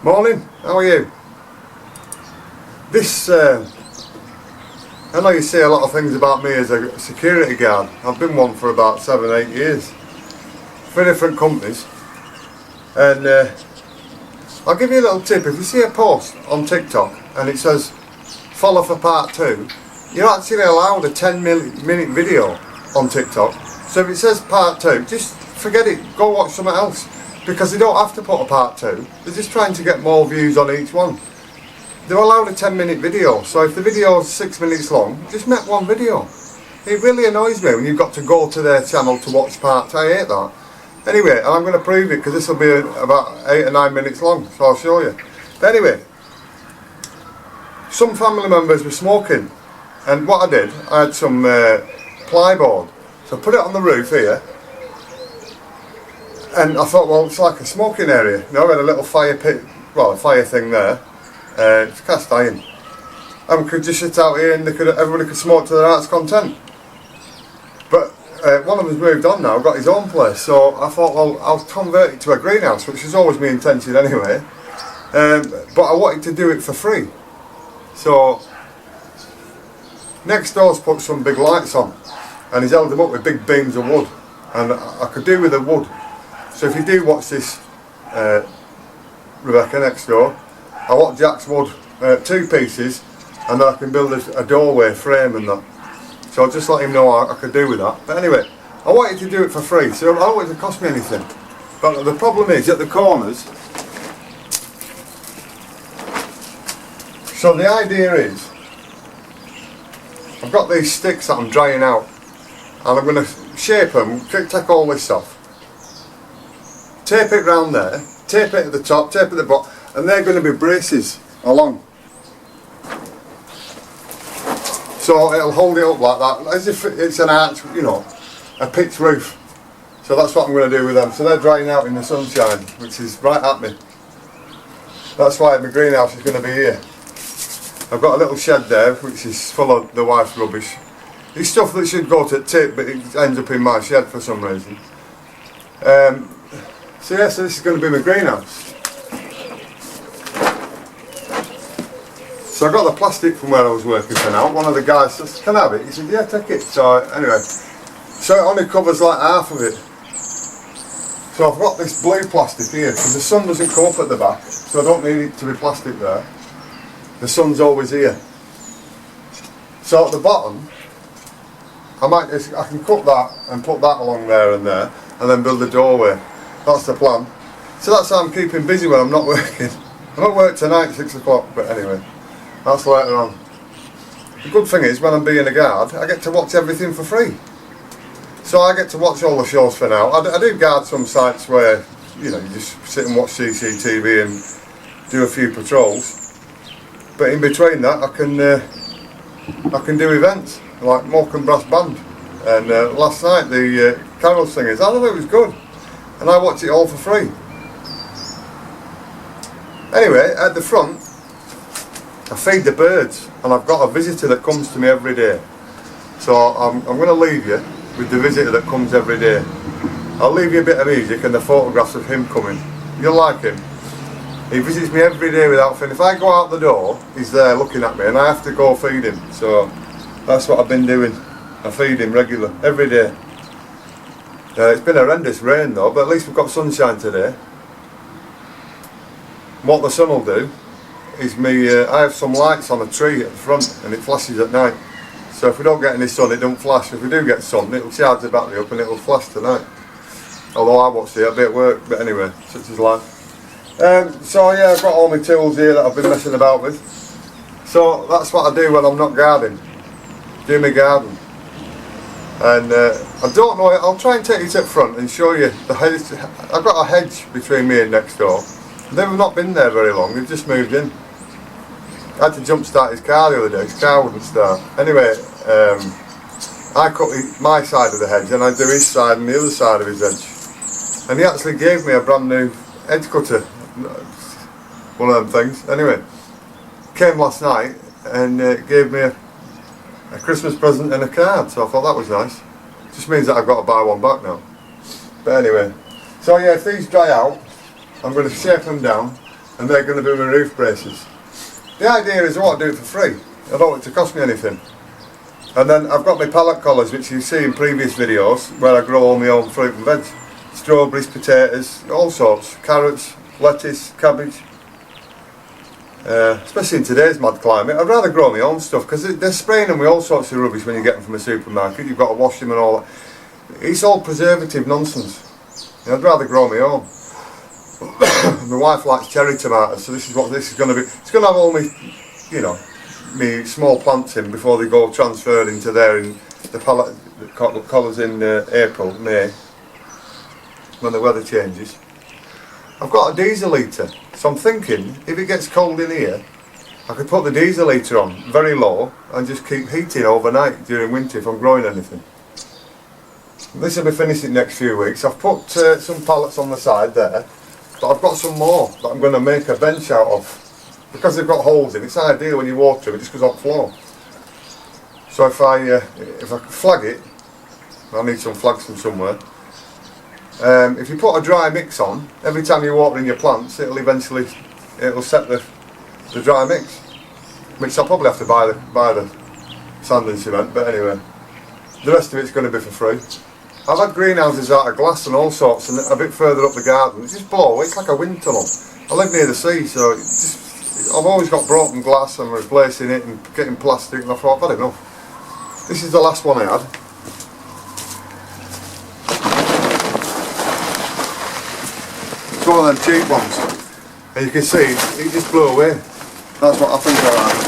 Morning, how are you? I know you see a lot of things about me as a security guard. I've been one for about 7-8 years for different companies, and I'll give you a little tip. If you see a post on TikTok and it says follow for part 2, you're actually allowed a 10-minute video on TikTok. So if it says part 2, just forget it, go watch something else, because they don't have to put a part 2, they're just trying to get more views on each one. They're allowed a 10-minute video, so if the video is 6 minutes long, just make one video. It really annoys me when you've got to go to their channel to watch part 2. I hate that. Anyway, I'm going to prove it, because this will be about 8 or 9 minutes long, so I'll show you. But anyway, some family members were smoking, and what I did, I had some plyboard, so I put it on the roof here, and I thought, well, it's like a smoking area. You know, I had a little fire pit, well, a fire thing there. It's cast iron, and we could just sit out here and everybody could smoke to their heart's content. But one of them's moved on now, got his own place, so I thought, well, I'll convert it to a greenhouse, which was always my intention anyway, but I wanted to do it for free. So next door's put some big lights on, and he's held them up with big beams of wood, and I could do with the wood. So if you do watch this, Rebecca next door, I want Jack's wood, 2 pieces, and then I can build a doorway frame and that. So I'll just let him know what I could do with that. But anyway, I wanted to do it for free, so I don't want it to cost me anything. But the problem is, at the corners, so the idea is, I've got these sticks that I'm drying out, and I'm going to shape them, take all this off, tape it round there, tape it at the top, tape it at the bottom, and they're going to be braces along. So it'll hold it up like that, as if it's an arch, you know, a pitched roof. So that's what I'm going to do with them. So they're drying out in the sunshine, which is right at me. That's why my greenhouse is going to be here. I've got a little shed there, which is full of the wife's rubbish. It's stuff that should go to tip, but it ends up in my shed for some reason. So yeah, so this is going to be my greenhouse. So I got the plastic from where I was working for now. One of the guys says, can I have it? He said, yeah, take it. So anyway, so it only covers like half of it. So I've got this blue plastic here, because the sun doesn't come up at the back, so I don't need it to be plastic there. The sun's always here. So at the bottom, I can cut that and put that along there, and then build a doorway. That's the plan. So that's how I'm keeping busy when I'm not working. I don't work tonight, 6 o'clock, but anyway, that's later on. The good thing is, when I'm being a guard, I get to watch everything for free. So I get to watch all the shows for now. I do guard some sites where, you know, you just sit and watch CCTV and do a few patrols. But in between that, I can do events, like Morecambe Brass Band. And last night, the carol singers, I thought it was good. And I watch it all for free. Anyway, at the front, I feed the birds, and I've got a visitor that comes to me every day. So I'm going to leave you with the visitor that comes every day. I'll leave you a bit of music and the photographs of him coming. You'll like him. He visits me every day without fail. If I go out the door, he's there looking at me, and I have to go feed him. So that's what I've been doing. I feed him regular, every day. It's been horrendous rain though, but at least we've got sunshine today. What the sun will do is I have some lights on a tree at the front, and it flashes at night. So if we don't get any sun, it don't flash. If we do get sun, it'll charge the battery up and it'll flash tonight. Although I won't see it, I'll be at work, but anyway, such is life. So yeah, I've got all my tools here that I've been messing about with. So that's what I do when I'm not guarding. Do my garden. And I don't know, I'll try and take it up front and show you the hedge. I've got a hedge between me and next door. They've not been there very long, they've just moved in. I had to jump start his car the other day, his car wouldn't start. Anyway, I cut my side of the hedge and I do his side and the other side of his hedge. And he actually gave me a brand new edge cutter, one of them things. Anyway, came last night and gave me a Christmas present and a card, so I thought that was nice. Just means that I've got to buy one back now. But anyway, so yeah, if these dry out, I'm going to shape them down, and they're going to be my roof braces. The idea is I want to do it for free. I don't want it to cost me anything. And then I've got my pallet collars, which you've seen in previous videos, where I grow all my own fruit and veg. Strawberries, potatoes, all sorts, carrots, lettuce, cabbage. Especially in today's mad climate, I'd rather grow my own stuff, because they're spraying them with all sorts of rubbish when you get them from a supermarket. You've got to wash them and all that. It's all preservative nonsense. I'd rather grow my own. My wife likes cherry tomatoes, so this is what this is going to be. It's going to have all my, you know, me small plants in before they go transferred into there in the pallet collars in April, May, when the weather changes. I've got a diesel heater, so I'm thinking if it gets cold in here, I could put the diesel heater on very low and just keep heating overnight during winter if I'm growing anything. This will be finished in the next few weeks. I've put some pallets on the side there, but I've got some more that I'm going to make a bench out of. Because they've got holes in, it's ideal when you water them, it just goes on the floor. So if I flag it, I'll need some flags from somewhere. If you put a dry mix on, every time you're watering your plants, it'll set the dry mix. Which I'll probably have to buy the sand and cement, but anyway. The rest of it's going to be for free. I've had greenhouses out of glass and all sorts, and a bit further up the garden, it's just blow away, it's like a wind tunnel. I live near the sea, so I've always got broken glass and replacing it and getting plastic, and I thought, I've had enough. This is the last one I had. It's one of them cheap ones, and you can see it just blew away. That's what I think I like.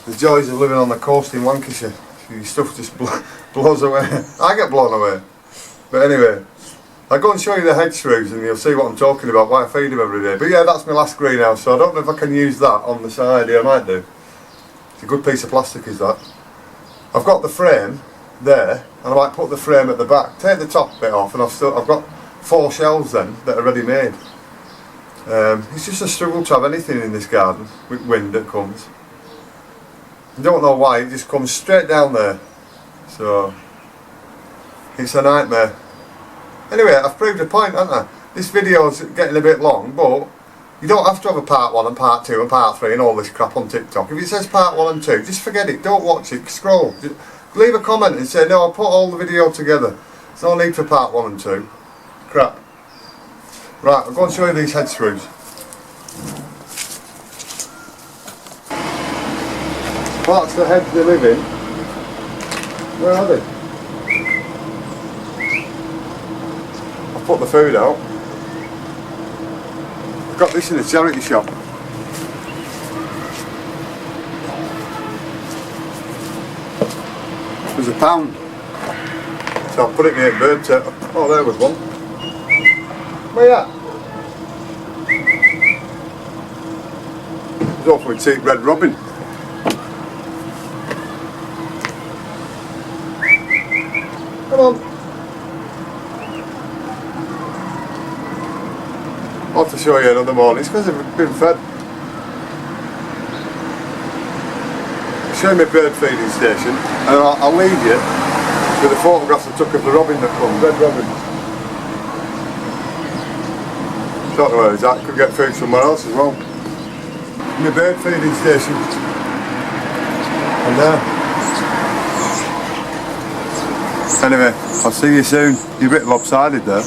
The joys of living on the coast in Lancashire. Your stuff just blows away. I get blown away. But anyway, I'll go and show you the hedge shrews and you'll see what I'm talking about, why I feed them every day. But yeah, that's my last greenhouse, so I don't know if I can use that on the side. Yeah, I might do. It's a good piece of plastic, is that. I've got the frame there, and I might put the frame at the back. Take the top bit off, and I've got 4 shelves then that are ready made. It's just a struggle to have anything in this garden with wind that comes. I don't know why, it just comes straight down there. So it's a nightmare. Anyway, I've proved a point, haven't I? This video's getting a bit long, but you don't have to have a part 1 and part 2 and part 3 and all this crap on TikTok. If it says part 1 and 2, just forget it, don't watch it, scroll. Just leave a comment and say, no, I'll put all the video together. There's no need for part 1 and 2. Crap. Right, I'll go and show you these hedge screws. That's the hedge they live in. Where are they? I've put the food out. I got this in a charity shop. It was £1. So I put it in a bird tape. Oh, there was one. Where are you at? It's awfully cheap red robin. Come on. I'll have to show you another morning. It's because they've been fed. I'll show you my bird feeding station, and I'll leave you with the photographs I took of the robin that comes, red robin. Don't know where it's at, could get food somewhere else as well. My bird feeding station. And there. Anyway, I'll see you soon. You're a bit lopsided there.